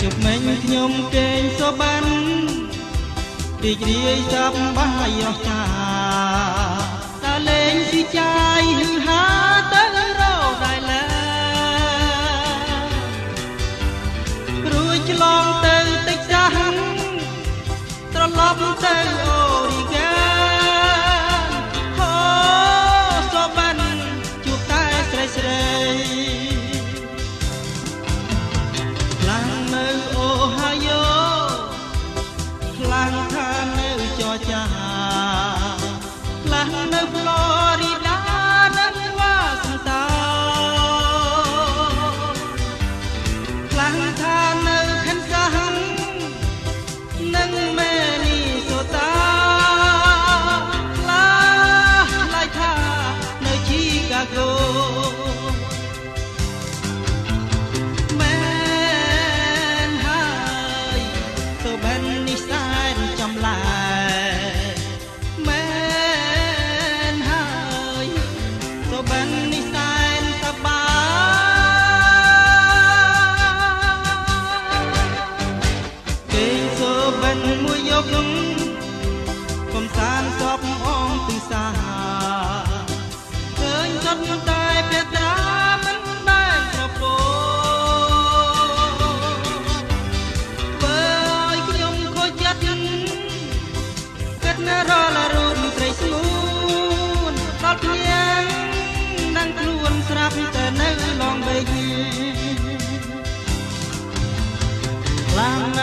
ជប់មិញខ្ញុំគេងសបានរីករាយសប្បាយអស្ចារ្យតើលេងស៊ីចាយហឺហាទៅរោដែរឡើរួចឆ្លងទៅតិចសាំងត្រឡប់ទៅអូរីកាអូសបានជួបតែស្រីស្រីខ្លាំងនៅអូហាយ៉ូខ្លាំងថានៅចរចាខ្លាំងនៅផ្លូរីដានិងវ៉ាស៊ីនតោខ្លាំងថានៅខាងសាំងនិងមេនីសូតាខ្លាយថានៅឈីកាហ្គោមួយយកកំសាន្តសពអងទិសាឃើញចត់តែព្រះតាមិនដែលប្រពោបើឲ្យខ្ញុំខូចចិត្តគិតនៅរលរូបត្រីស្ងួនដល់ភ្លៀងនឹងខ្លួនស្រាប់តែនៅឡងបេកខ្លាំង